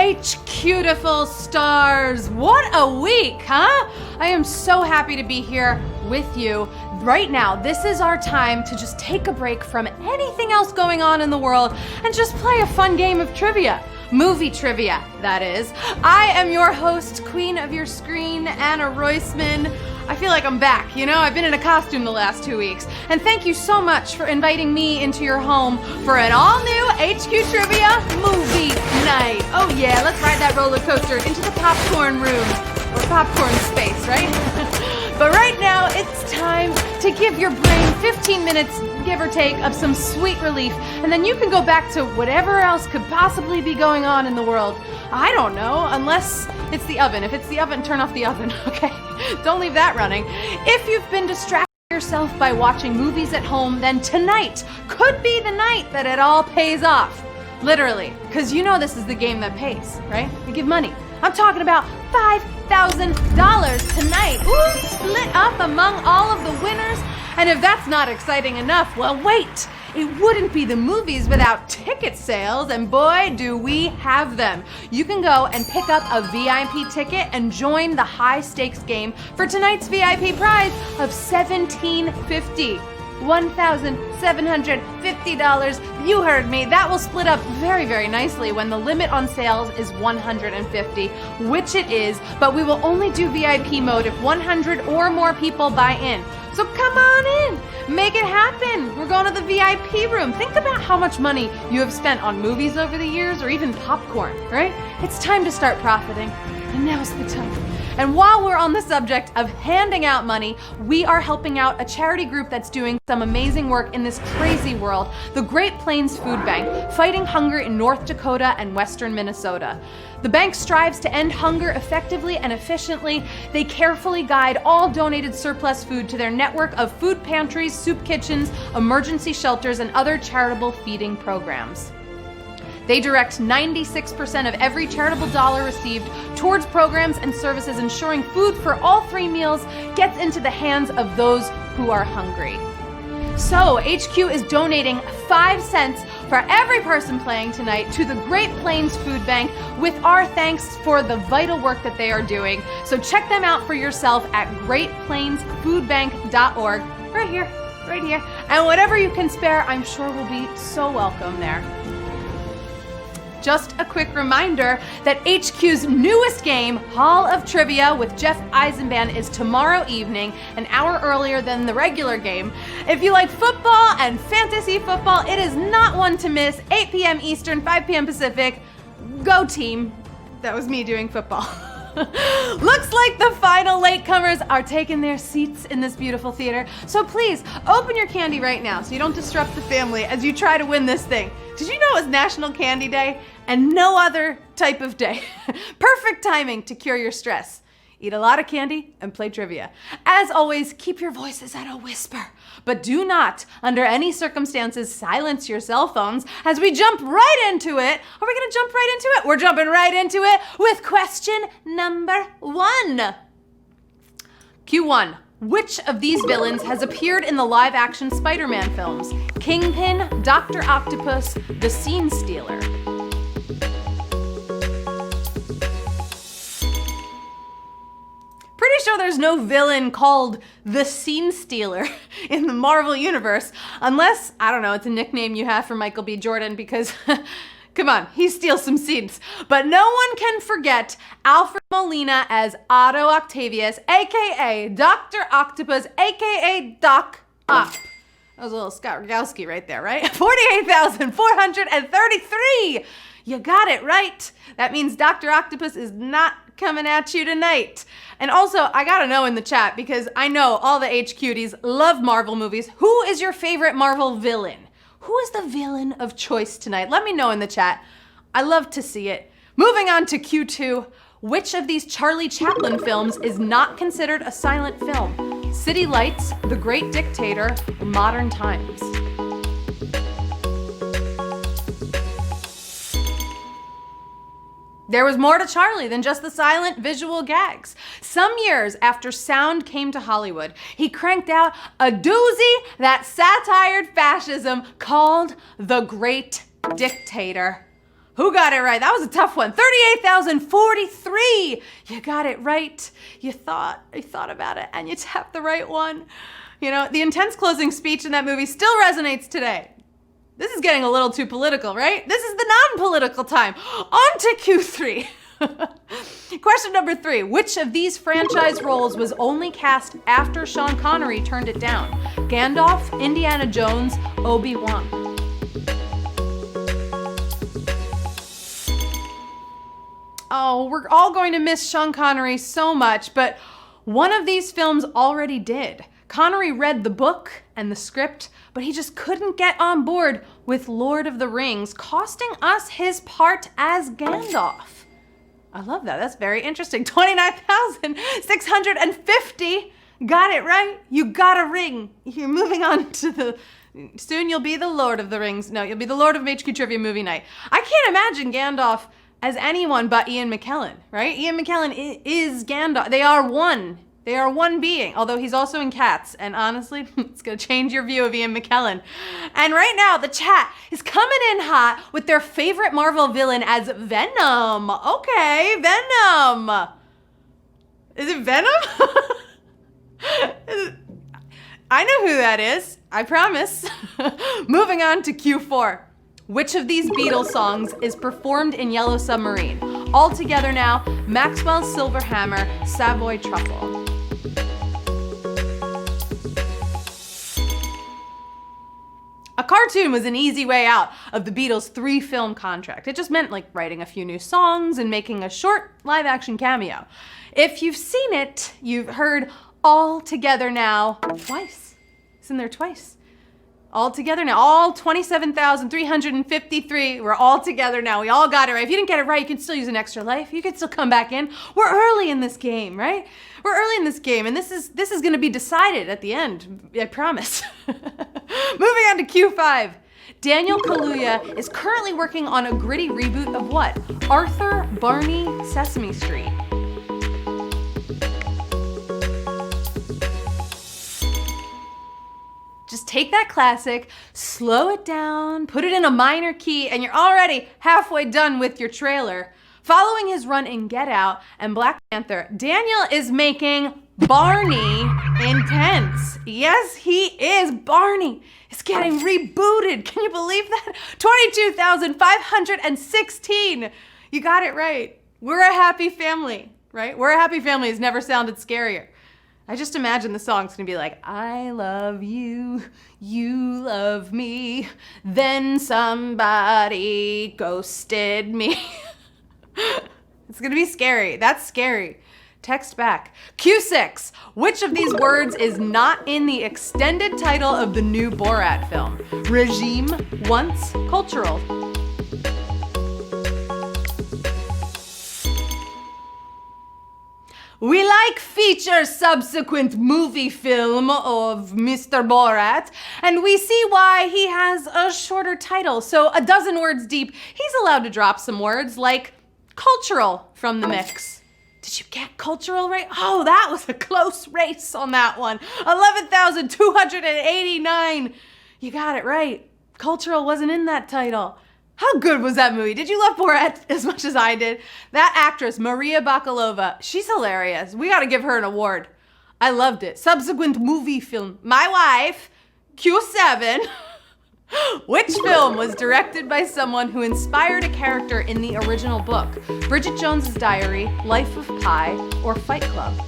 H-Cutiful stars! What a week, huh? I am so happy to be here with you. Right now, this is our time to just take a break from anything else going on in the world and just play a fun game of trivia. Movie trivia, that is. I am your host, queen of your screen, Anna Roisman. I feel like I'm back, you know? I've been in a costume the last 2 weeks. And thank you so much for inviting me into your home for an all-new HQ Trivia movie night. Oh yeah, let's ride that roller coaster into the popcorn room. Or popcorn space, right? But right now, it's time to give your brain 15 minutes, give or take, of some sweet relief. And then you can go back to whatever else could possibly be going on in the world. I don't know, unless it's the oven. If it's the oven, turn off the oven, okay? Don't leave that running. If you've been distracting yourself by watching movies at home, then tonight could be the night that it all pays off. Literally, because you know this is the game that pays, right? We give money. I'm talking about $5,000 tonight. Ooh, split up among all of the winners. And if that's not exciting enough, well, wait. It wouldn't be the movies without ticket sales, and boy, do we have them. You can go and pick up a VIP ticket and join the high-stakes game for tonight's VIP prize of $1,750. $1,750. You heard me. That will split up very, very nicely when the limit on sales is $150, which it is, but we will only do VIP mode if 100 or more people buy in. So come on in. Make it happen. We're going to the VIP room. Think about how much money you have spent on movies over the years or even popcorn, right? It's time to start profiting. And now's the time. And while we're on the subject of handing out money, we are helping out a charity group that's doing some amazing work in this crazy world, the Great Plains Food Bank, fighting hunger in North Dakota and western Minnesota. The bank strives to end hunger effectively and efficiently. They carefully guide all donated surplus food to their network of food pantries, soup kitchens, emergency shelters, and other charitable feeding programs. They direct 96% of every charitable dollar received towards programs and services ensuring food for all 3 meals gets into the hands of those who are hungry. So HQ is donating 5 cents for every person playing tonight to the Great Plains Food Bank with our thanks for the vital work that they are doing. So check them out for yourself at greatplainsfoodbank.org. Right here. And whatever you can spare, I'm sure will be so welcome there. Just a quick reminder that HQ's newest game, Hall of Trivia with Jeff Eisenband, is tomorrow evening, an hour earlier than the regular game. If you like football and fantasy football, it is not one to miss. 8 p.m. Eastern, 5 p.m. Pacific. Go team. That was me doing football. Looks like the final latecomers are taking their seats in this beautiful theater. So please, open your candy right now so you don't disrupt the family as you try to win this thing. Did you know it was National Candy Day and no other type of day? Perfect timing to cure your stress. Eat a lot of candy and play trivia. As always, keep your voices at a whisper, but do not, under any circumstances, silence your cell phones as we jump right into it. Are we gonna jump right into it? We're jumping right into it with question number 1. Q1. Which of these villains has appeared in the live-action Spider-Man films? Kingpin, Dr. Octopus, the Scene Stealer. Pretty sure there's no villain called the Scene Stealer in the Marvel Universe, unless, I don't know, it's a nickname you have for Michael B. Jordan because, come on, he steals some scenes. But no one can forget Alfred Molina as Otto Octavius, aka Dr. Octopus, aka Doc Ock. That was a little Scott Rogowski right there, right? 48,433! You got it right. That means Dr. Octopus is not coming at you tonight. And also, I gotta know in the chat, because I know all the HQties love Marvel movies. Who is your favorite Marvel villain? Who is the villain of choice tonight? Let me know in the chat. I love to see it. Moving on to Q2. Which of these Charlie Chaplin films is not considered a silent film? City Lights, The Great Dictator, or Modern Times? There was more to Charlie than just the silent visual gags. Some years after sound came to Hollywood, he cranked out a doozy that satired fascism called The Great Dictator. Who got it right? That was a tough one. 38,043. You got it right. You thought about it and you tapped the right one. You know, the intense closing speech in that movie still resonates today. This is getting a little too political, right? This is the non-political time. On to Q3. Question number 3. Which of these franchise roles was only cast after Sean Connery turned it down? Gandalf, Indiana Jones, Obi-Wan. Oh, we're all going to miss Sean Connery so much, but one of these films already did. Connery read the book and the script, but he just couldn't get on board with Lord of the Rings, costing us his part as Gandalf. I love that. That's very interesting. 29,650. Got it right. You got a ring. You're moving on to soon you'll be the Lord of the Rings. No, you'll be the Lord of HQ Trivia Movie Night. I can't imagine Gandalf as anyone but Ian McKellen, right? Ian McKellen is Gandalf. They are one. They are one being, although he's also in Cats. And honestly, it's gonna change your view of Ian McKellen. And right now, the chat is coming in hot with their favorite Marvel villain as Venom. Okay, Venom. Is it Venom? I know who that is, I promise. Moving on to Q4. Which of these Beatles songs is performed in Yellow Submarine? All Together Now, Maxwell's Silver Hammer, Savoy Truffle. A cartoon was an easy way out of the Beatles' 3-film contract. It just meant like writing a few new songs and making a short live-action cameo. If you've seen it, you've heard All Together Now twice. It's in there twice. All together now, all 27,353, we're all together now. We all got it right. If you didn't get it right, you can still use an extra life. You can still come back in. We're early in this game, right? We're early in this game, and this is gonna be decided at the end, I promise. Moving on to Q5. Daniel Kaluuya is currently working on a gritty reboot of what? Arthur, Barney, Sesame Street. Just take that classic, slow it down, put it in a minor key, and you're already halfway done with your trailer. Following his run in Get Out and Black Panther, Daniel is making Barney intense. Yes, he is. Barney is getting rebooted. Can you believe that? 22,516. You got it right. We're a happy family, right? We're a happy family has never sounded scarier. I just imagine the song's gonna be like, I love you, you love me, then somebody ghosted me. It's gonna be scary. That's scary. Text back. Q6. Which of these words is not in the extended title of the new Borat film? Regime, once, cultural. We like feature subsequent movie film of Mr. Borat, and we see why he has a shorter title. So a dozen words deep, he's allowed to drop some words like cultural from the mix. Did you get cultural right? Oh, that was a close race on that one. 11,289. You got it right. Cultural wasn't in that title. How good was that movie? Did you love Borat as much as I did? That actress, Maria Bakalova, she's hilarious. We gotta give her an award. I loved it. Subsequent movie film. My Wife, Q7. Which film was directed by someone who inspired a character in the original book? Bridget Jones's Diary, Life of Pi, or Fight Club?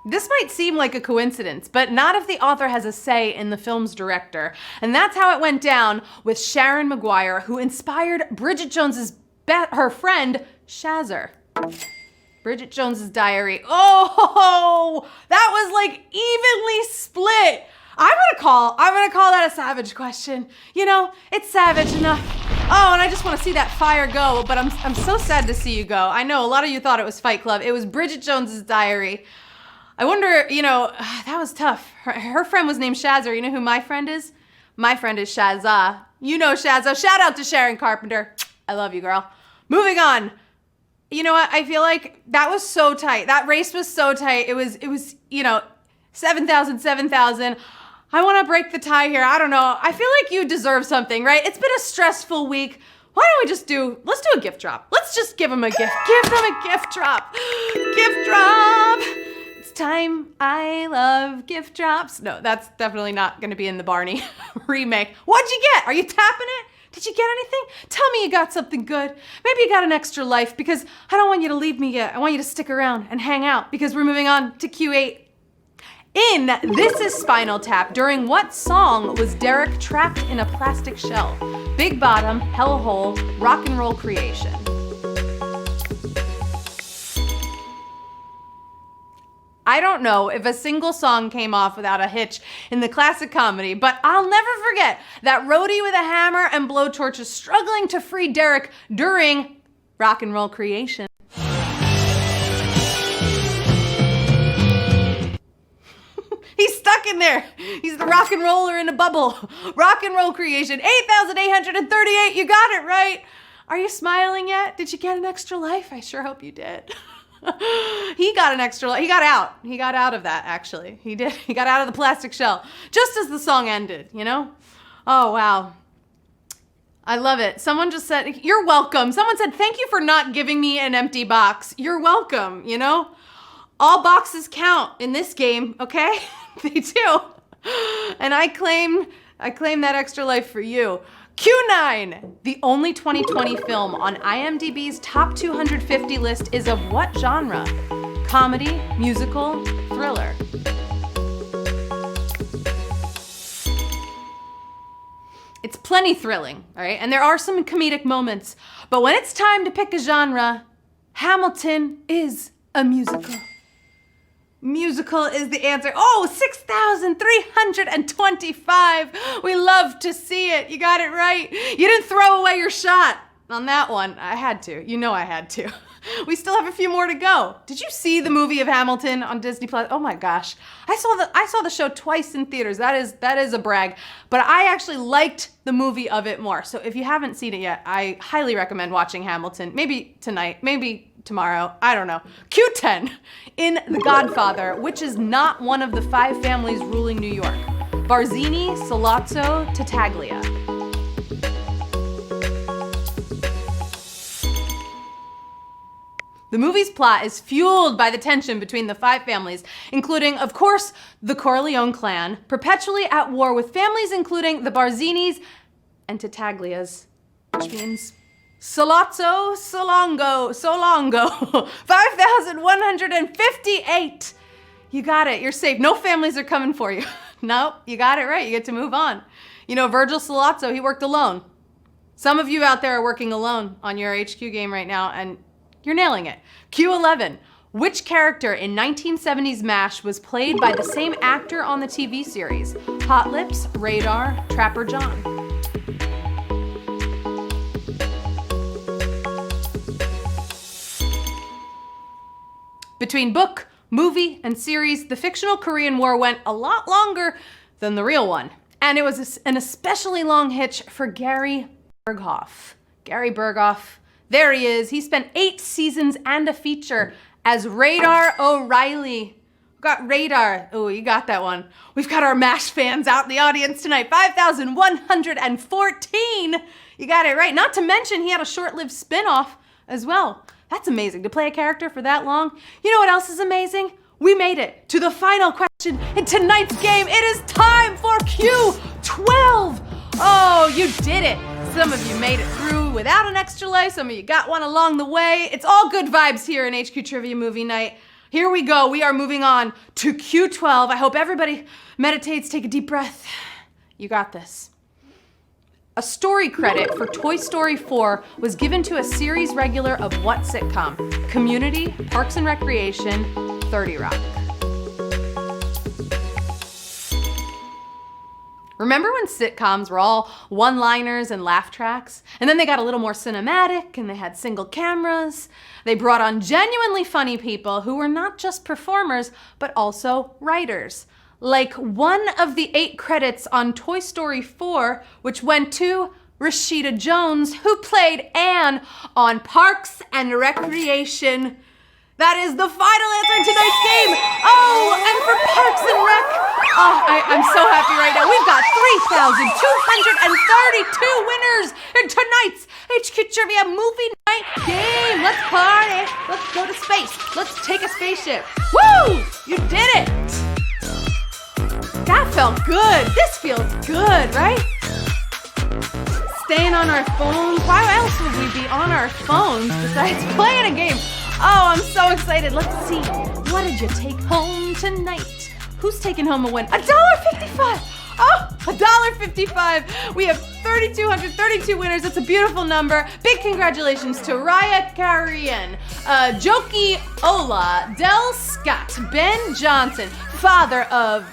This might seem like a coincidence, but not if the author has a say in the film's director. And that's how it went down with Sharon Maguire, who inspired Bridget Jones's her friend, Shazzer. Bridget Jones's Diary. Oh, that was like evenly split. I'm gonna call that a savage question. You know, it's savage enough. Oh, and I just want to see that fire go, but I'm so sad to see you go. I know a lot of you thought it was Fight Club. It was Bridget Jones's Diary. I wonder, you know, that was tough. Her friend was named Shazzer. You know who my friend is? My friend is Shazza. You know Shazza. Shout out to Sharon Carpenter. I love you, girl. Moving on. You know what? I feel like that was so tight. That race was so tight. It was, you know, 7,000, 7,000. I want to break the tie here. I don't know. I feel like you deserve something, right? It's been a stressful week. Why don't we let's do a gift drop. Let's just give them a gift. Give them a gift drop. Gift drop. It's time. I love gift drops. No, that's definitely not going to be in the Barney remake. What'd you get? Are you tapping it? Did you get anything? Tell me you got something good. Maybe you got an extra life because I don't want you to leave me yet. I want you to stick around and hang out because we're moving on to Q8. In This Is Spinal Tap, during what song was Derek trapped in a plastic shell? Big Bottom, Hellhole, Rock and Roll Creation. I don't know if a single song came off without a hitch in the classic comedy, but I'll never forget that roadie with a hammer and blowtorch is struggling to free Derek during Rock and Roll Creation. He's stuck in there. He's the rock and roller in a bubble. Rock and Roll Creation, 8,838. You got it right. Are you smiling yet? Did you get an extra life? I sure hope you did. He got an extra life. He got out. He got out of that, actually. He did. He got out of the plastic shell just as the song ended, you know? Oh, wow. I love it. Someone just said, you're welcome. Someone said, thank you for not giving me an empty box. You're welcome, you know? All boxes count in this game, okay? They do. And I claim that extra life for you. Q9, the only 2020 film on IMDb's top 250 list is of what genre? Comedy, musical, thriller. It's plenty thrilling, all right? And there are some comedic moments. But when it's time to pick a genre, Hamilton is a musical. Musical is the answer. Oh, 6,325. We love to see it. You got it right. You didn't throw away your shot on that one. I had to. You know I had to. We still have a few more to go. Did you see the movie of Hamilton on Disney Plus? Oh my gosh. I saw the show twice in theaters. That is a brag. But I actually liked the movie of it more. So if you haven't seen it yet, I highly recommend watching Hamilton. Maybe tonight, maybe tomorrow, I don't know. Q10, in The Godfather, which is not one of the 5 families ruling New York. Barzini, Sollozzo, Tattaglia. The movie's plot is fueled by the tension between the 5 families, including, of course, the Corleone clan, perpetually at war with families including the Barzinis and Tattaglias, which means Sollozzo, Solongo, 5,158. You got it, you're safe. No families are coming for you. Nope, you got it right, you get to move on. You know, Virgil Sollozzo, he worked alone. Some of you out there are working alone on your HQ game right now, and you're nailing it. Q11, which character in 1970s MASH was played by the same actor on the TV series? Hot Lips, Radar, Trapper John. Between book, movie, and series, the fictional Korean War went a lot longer than the real one. And it was an especially long hitch for Gary Berghoff. Gary Berghoff, there he is. He spent 8 seasons and a feature as Radar O'Reilly. We've got Radar. Oh, you got that one. We've got our MASH fans out in the audience tonight. 5,114. You got it right. Not to mention he had a short-lived spin-off as well. That's amazing. To play a character for that long. You know what else is amazing? We made it to the final question in tonight's game. It is time for Q12. Oh, you did it. Some of you made it through without an extra life. Some of you got one along the way. It's all good vibes here in HQ Trivia Movie Night. Here we go. We are moving on to Q12. I hope everybody meditates. Take a deep breath. You got this. A story credit for Toy Story 4 was given to a series regular of what sitcom? Community, Parks and Recreation, 30 Rock. Remember when sitcoms were all one-liners and laugh tracks? And then they got a little more cinematic and they had single cameras. They brought on genuinely funny people who were not just performers, but also writers. Like one of the 8 credits on Toy Story 4, which went to Rashida Jones, who played Anne on Parks and Recreation. That is the final answer in tonight's game. Oh, and for Parks and Rec, I'm so happy right now. We've got 3,232 winners in tonight's HQ Trivia movie night game. Let's party. Let's go to space. Let's take a spaceship. Woo! You did it. That felt good. This feels good, right? Staying on our phones. Why else would we be on our phones besides playing a game? Oh, I'm so excited. Let's see. What did you take home tonight? Who's taking home a win? $1.55. Oh, $1.55. We have 3,232 winners. It's a beautiful number. Big congratulations to Raya Karian, Joki Ola, Del Scott, Ben Johnson, father of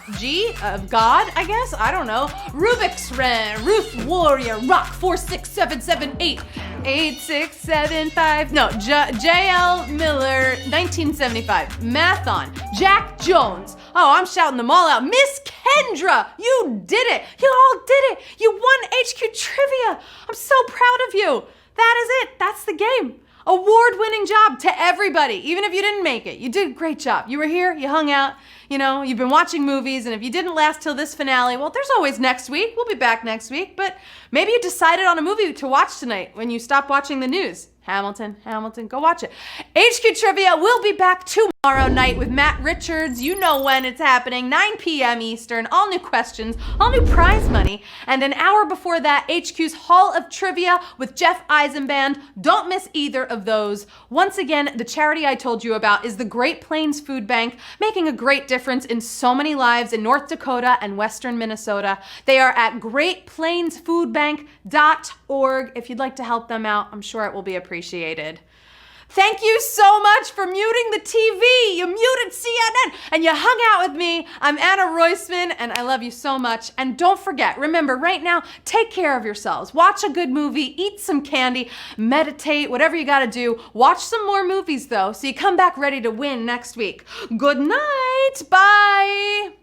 God, I guess? I don't know. Rubik's Ren, Ruth Warrior, Rock 46778. 8675. No, JL Miller, 1975. Mathon, Jack Jones. Oh, I'm shouting them all out. Miss Kendra, you did it. You all did it. You won HQ Trivia. I'm so proud of you. That is it. That's the game. Award-winning job to everybody, even if you didn't make it. You did a great job. You were here, you hung out, you've been watching movies, and if you didn't last till this finale, well, there's always next week. We'll be back next week, but maybe you decided on a movie to watch tonight when you stop watching the news. Hamilton, go watch it. HQ Trivia will be back tomorrow night with Matt Richards. You know when it's happening, 9 p.m. Eastern. All new questions, all new prize money. And an hour before that, HQ's Hall of Trivia with Jeff Eisenband. Don't miss either of those. Once again, the charity I told you about is the Great Plains Food Bank, making a great difference in so many lives in North Dakota and Western Minnesota. They are at greatplainsfoodbank.org. If you'd like to help them out, I'm sure it will be appreciated. Thank you so much for muting the TV. You muted CNN and you hung out with me. I'm Anna Roisman and I love you so much. And don't forget, remember right now, take care of yourselves. Watch a good movie, eat some candy, meditate, whatever you gotta do. Watch some more movies though, so you come back ready to win next week. Good night. Bye.